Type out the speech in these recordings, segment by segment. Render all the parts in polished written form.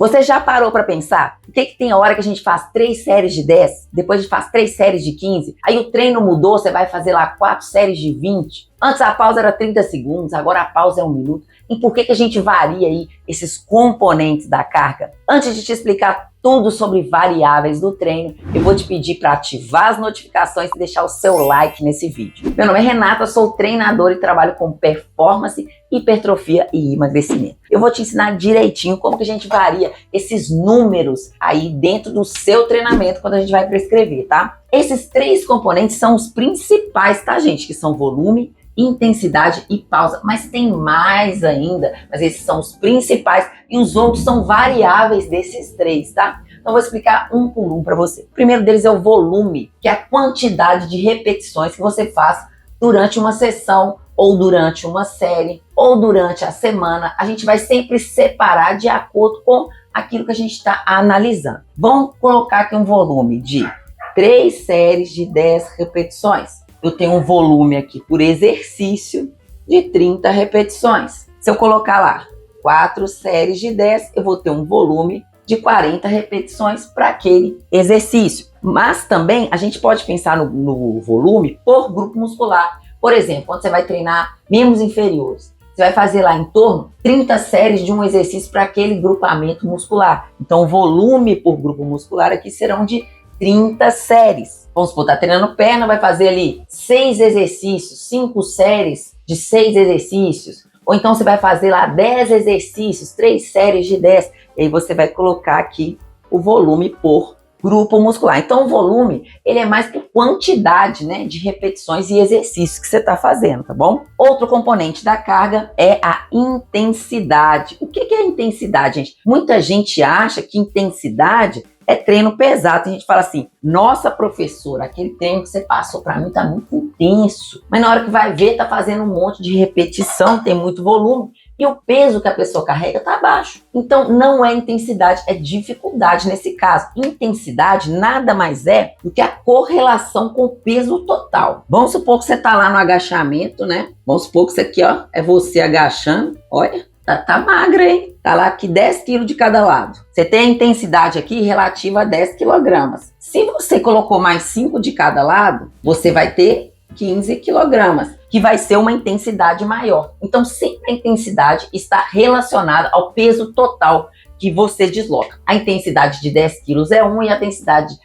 Você já parou para pensar? Por que tem hora que a gente faz 3 séries de 10, depois a gente faz 3 séries de 15, aí o treino mudou, você vai fazer lá 4 séries de 20. Antes a pausa era 30 segundos, agora a pausa é 1 minuto. E por que a gente varia aí esses componentes da carga? Antes de te explicar tudo sobre variáveis do treino, eu vou te pedir para ativar as notificações e deixar o seu like nesse vídeo. Meu nome é Renata, sou treinadora e trabalho com performance, hipertrofia e emagrecimento. Eu vou te ensinar direitinho como que a gente varia esses números aí dentro do seu treinamento quando a gente vai prescrever, tá? Esses 3 componentes são os principais, tá, gente? Que são volume, intensidade e pausa, mas tem mais ainda, mas esses são os principais e os outros são variáveis desses 3, tá? Então eu vou explicar um por um para você. O primeiro deles é o volume, que é a quantidade de repetições que você faz durante uma sessão ou durante uma série ou durante a semana. A gente vai sempre separar de acordo com aquilo que a gente está analisando. Vamos colocar aqui um volume de 3 séries de 10 repetições. Eu tenho um volume aqui por exercício de 30 repetições. Se eu colocar lá 4 séries de 10, eu vou ter um volume de 40 repetições para aquele exercício. Mas também a gente pode pensar no volume por grupo muscular. Por exemplo, quando você vai treinar membros inferiores, você vai fazer lá em torno de 30 séries de um exercício para aquele grupamento muscular. Então o volume por grupo muscular aqui serão de 30 séries. Vamos supor, tá treinando perna, vai fazer ali 6 exercícios, 5 séries de 6 exercícios. Ou então você vai fazer lá 10 exercícios, 3 séries de 10. E aí você vai colocar aqui o volume por grupo muscular. Então o volume, ele é mais por quantidade, né, de repetições e exercícios que você está fazendo, tá bom? Outro componente da carga é a intensidade. O que é a intensidade, gente? Muita gente acha que intensidade é treino pesado. A gente fala assim, nossa professora, aquele treino que você passou para mim tá muito intenso. Mas na hora que vai ver, tá fazendo um monte de repetição, tem muito volume. E o peso que a pessoa carrega tá baixo. Então não é intensidade, é dificuldade nesse caso. Intensidade nada mais é do que a correlação com o peso total. Vamos supor que você tá lá no agachamento, né? Vamos supor que isso aqui, ó, é você agachando. Olha. Tá magra, hein? Tá lá aqui 10 kg de cada lado. Você tem a intensidade aqui relativa a 10 kg. Se você colocou mais 5 de cada lado, você vai ter 15 kg, que vai ser uma intensidade maior. Então, sempre a intensidade está relacionada ao peso total que você desloca. A intensidade de 10 kg é 1 e a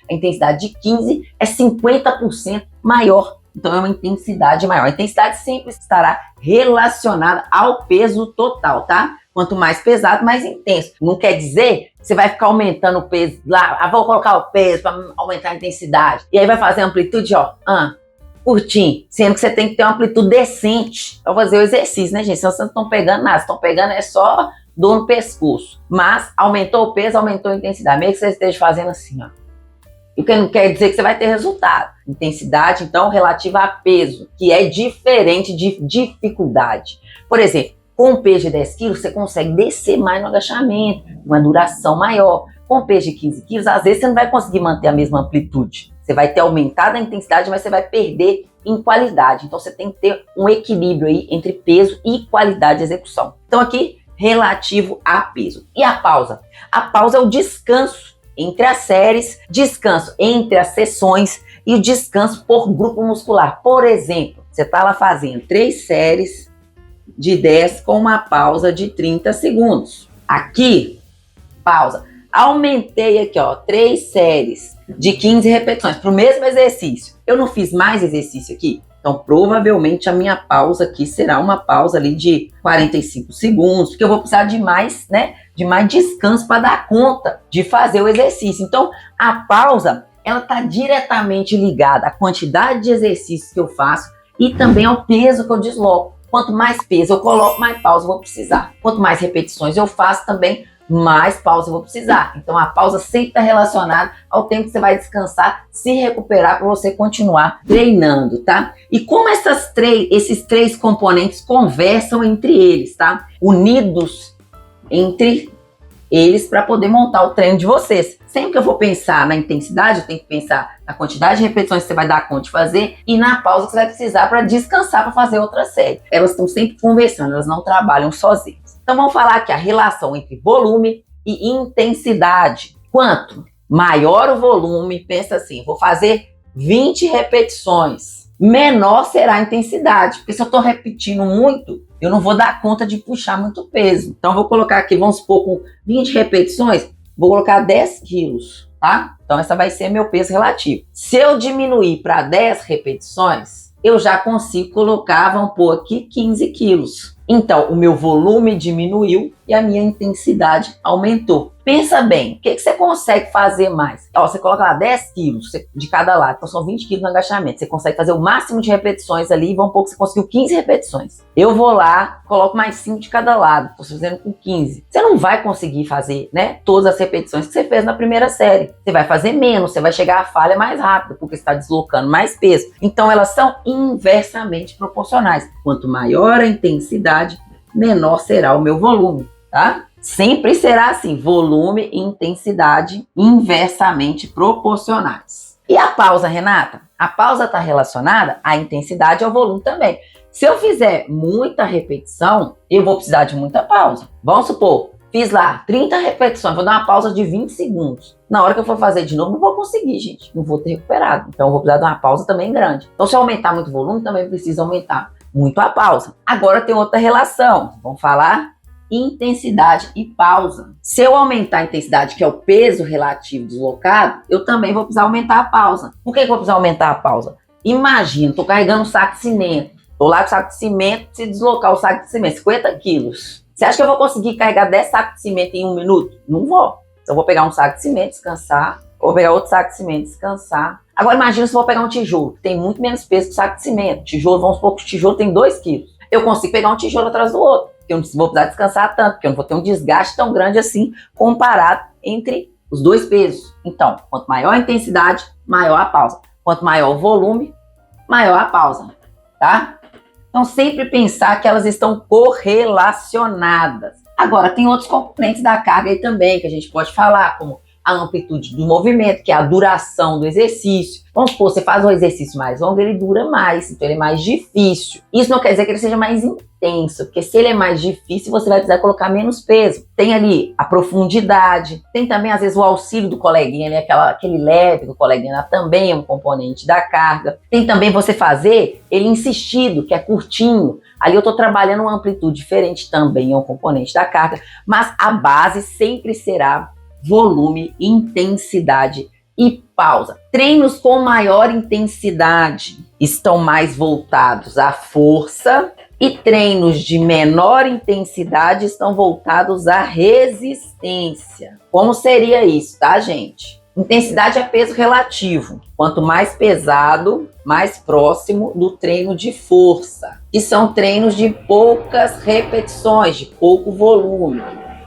intensidade de 15 é 50% maior. Então é uma intensidade maior. A intensidade sempre estará relacionada ao peso total, tá? Quanto mais pesado, mais intenso. Não quer dizer que você vai ficar aumentando o peso lá. Vou colocar o peso para aumentar a intensidade. E aí vai fazer amplitude, ó, curtinho. Sendo que você tem que ter uma amplitude decente para fazer o exercício, né, gente? Senão vocês não estão pegando nada. Estão pegando é só dor no pescoço. Mas aumentou o peso, aumentou a intensidade. Mesmo que você esteja fazendo assim, ó. O que não quer dizer que você vai ter resultado. Intensidade, então, relativa a peso, que é diferente de dificuldade. Por exemplo, com um peso de 10 kg, você consegue descer mais no agachamento, uma duração maior. Com um peso de 15 kg, às vezes você não vai conseguir manter a mesma amplitude. Você vai ter aumentado a intensidade, mas você vai perder em qualidade. Então, você tem que ter um equilíbrio aí entre peso e qualidade de execução. Então, aqui, relativo a peso. E a pausa? A pausa é o descanso entre as séries, descanso entre as sessões e o descanso por grupo muscular. Por exemplo, você está lá fazendo 3 séries de 10 com uma pausa de 30 segundos. Aqui, pausa. Aumentei aqui, ó, 3 séries de 15 repetições para o mesmo exercício. Eu não fiz mais exercício aqui? Então, provavelmente a minha pausa aqui será uma pausa ali de 45 segundos, porque eu vou precisar de mais, né, de mais descanso para dar conta de fazer o exercício. Então, a pausa, ela está diretamente ligada à quantidade de exercícios que eu faço e também ao peso que eu desloco. Quanto mais peso eu coloco, mais pausa eu vou precisar. Quanto mais repetições eu faço, também mais pausa eu vou precisar. Então a pausa sempre está relacionada ao tempo que você vai descansar, se recuperar para você continuar treinando, tá? E como esses três componentes conversam entre eles, tá? Unidos entre eles para poder montar o treino de vocês. Sempre que eu vou pensar na intensidade, eu tenho que pensar na quantidade de repetições que você vai dar conta de fazer e na pausa que você vai precisar para descansar para fazer outra série. Elas estão sempre conversando, elas não trabalham sozinhas. Então vamos falar aqui a relação entre volume, e intensidade. Quanto maior o volume, pensa assim, vou fazer 20 repetições, menor será a intensidade, porque se eu estou repetindo muito, eu não vou dar conta de puxar muito peso. Então, vou colocar aqui, vamos supor, com 20 repetições, vou colocar 10 quilos, tá? Então, essa vai ser meu peso relativo. Se eu diminuir para 10 repetições, eu já consigo colocar, vamos pôr aqui, 15 quilos. Então, o meu volume diminuiu e a minha intensidade aumentou. Pensa bem, o que você consegue fazer mais? Ó, você coloca lá 10 quilos de cada lado, então são 20 quilos no agachamento. Você consegue fazer o máximo de repetições ali, vamos supor que você conseguiu 15 repetições. Eu vou lá, coloco mais 5 de cada lado, estou fazendo com 15. Você não vai conseguir fazer, né, todas as repetições que você fez na primeira série. Você vai fazer menos, você vai chegar à falha mais rápido, porque você está deslocando mais peso. Então, elas são inversamente proporcionais. Quanto maior a intensidade, menor será o meu volume, tá? Sempre será assim, volume e intensidade inversamente proporcionais. E a pausa, Renata? A pausa está relacionada à intensidade e ao volume também. Se eu fizer muita repetição, eu vou precisar de muita pausa. Vamos supor, fiz lá 30 repetições, vou dar uma pausa de 20 segundos. Na hora que eu for fazer de novo, não vou conseguir, gente. Não vou ter recuperado. Então, eu vou precisar de uma pausa também grande. Então, se eu aumentar muito o volume, também precisa aumentar muito a pausa. Agora tem outra relação. Vamos falar intensidade e pausa. Se eu aumentar a intensidade, que é o peso relativo deslocado, eu também vou precisar aumentar a pausa. Por que eu vou precisar aumentar a pausa? Imagina, estou carregando um saco de cimento. Estou lá com o saco de cimento, se deslocar o saco de cimento, 50 quilos. Você acha que eu vou conseguir carregar 10 sacos de cimento em 1 minuto? Não vou. Então, eu vou pegar um saco de cimento, descansar. Vou pegar outro saco de cimento, descansar. Agora, imagina se eu vou pegar um tijolo, que tem muito menos peso que o saco de cimento. Tijolo, vamos supor que o tijolo tem 2 quilos. Eu consigo pegar um tijolo atrás do outro. Eu não vou precisar descansar tanto, porque eu não vou ter um desgaste tão grande assim comparado entre os dois pesos. Então, quanto maior a intensidade, maior a pausa. Quanto maior o volume, maior a pausa, tá? Então, sempre pensar que elas estão correlacionadas. Agora, tem outros componentes da carga aí também que a gente pode falar, como a amplitude do movimento, que é a duração do exercício. Vamos supor, você faz um exercício mais longo, ele dura mais, então ele é mais difícil. Isso não quer dizer que ele seja mais intenso, porque se ele é mais difícil, você vai precisar colocar menos peso. Tem ali a profundidade, tem também às vezes o auxílio do coleguinha, ali, aquele leve do coleguinha também é um componente da carga. Tem também você fazer ele insistido, que é curtinho. Ali eu estou trabalhando uma amplitude diferente, também é um componente da carga, mas a base sempre será volume, intensidade e pausa. Treinos com maior intensidade estão mais voltados à força e treinos de menor intensidade estão voltados à resistência. Como seria isso, tá, gente? Intensidade é peso relativo. Quanto mais pesado, mais próximo do treino de força. E são treinos de poucas repetições, de pouco volume.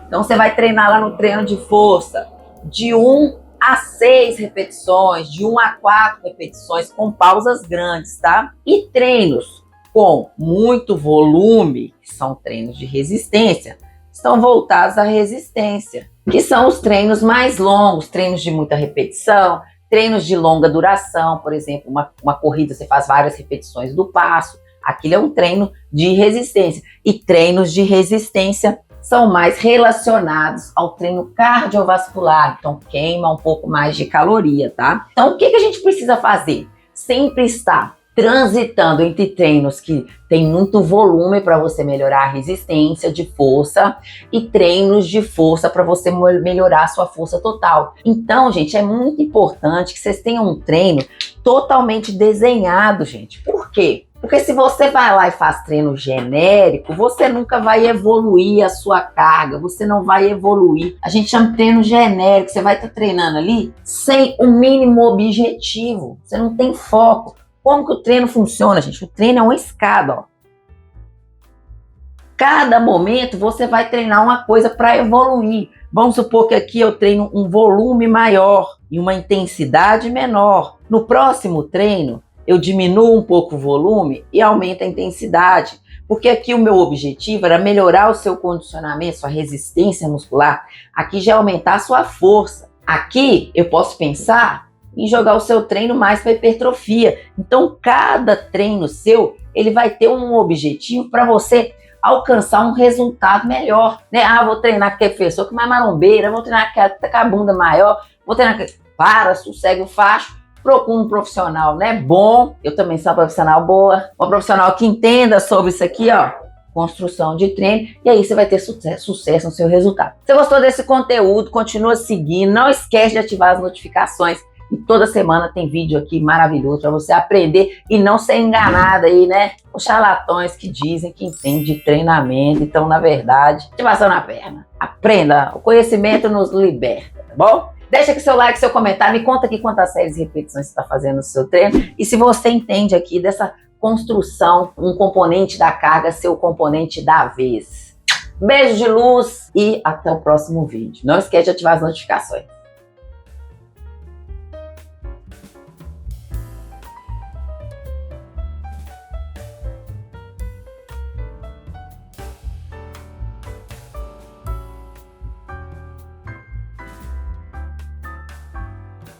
Então, você vai treinar lá no treino de força de 1 a 6 repetições, de 1 a 4 repetições, com pausas grandes, tá? E treinos com muito volume, que são treinos de resistência, estão voltados à resistência, que são os treinos mais longos, treinos de muita repetição, treinos de longa duração, por exemplo, uma corrida, você faz várias repetições do passo, aquilo é um treino de resistência. E treinos de resistência são mais relacionados ao treino cardiovascular, então queima um pouco mais de caloria, tá? Então, o que a gente precisa fazer? Sempre estar transitando entre treinos que tem muito volume para você melhorar a resistência de força e treinos de força para você melhorar a sua força total. Então, gente, é muito importante que vocês tenham um treino totalmente desenhado, gente. Por quê? Porque se você vai lá e faz treino genérico, você nunca vai evoluir a sua carga, você não vai evoluir. A gente chama de treino genérico, você vai estar treinando ali sem o mínimo objetivo, você não tem foco. Como que o treino funciona, gente? O treino é uma escada, ó. Cada momento você vai treinar uma coisa para evoluir. Vamos supor que aqui eu treino um volume maior e uma intensidade menor. No próximo treino, eu diminuo um pouco o volume e aumento a intensidade, porque aqui o meu objetivo era melhorar o seu condicionamento, sua resistência muscular. Aqui já é aumentar a sua força. Aqui eu posso pensar em jogar o seu treino mais para hipertrofia. Então, cada treino seu, ele vai ter um objetivo para você alcançar um resultado melhor, né? Ah, vou treinar aquele professor que é mais marombeira, vou treinar aquela com a bunda maior, vou treinar aquele... Para, sossega o facho, procura um profissional, né? Bom, eu também sou uma profissional boa, uma profissional que entenda sobre isso aqui, ó, construção de treino, e aí você vai ter sucesso no seu resultado. Se você gostou desse conteúdo, continua seguindo, não esquece de ativar as notificações, e toda semana tem vídeo aqui maravilhoso para você aprender e não ser enganado aí, né? Os charlatões que dizem que entendem de treinamento, então, na verdade, ativação na perna. Aprenda, o conhecimento nos liberta, tá bom? Deixa aqui seu like, seu comentário, me conta aqui quantas séries e repetições você está fazendo no seu treino e se você entende aqui dessa construção, um componente da carga ser o componente da vez. Beijo de luz e até o próximo vídeo. Não esquece de ativar as notificações.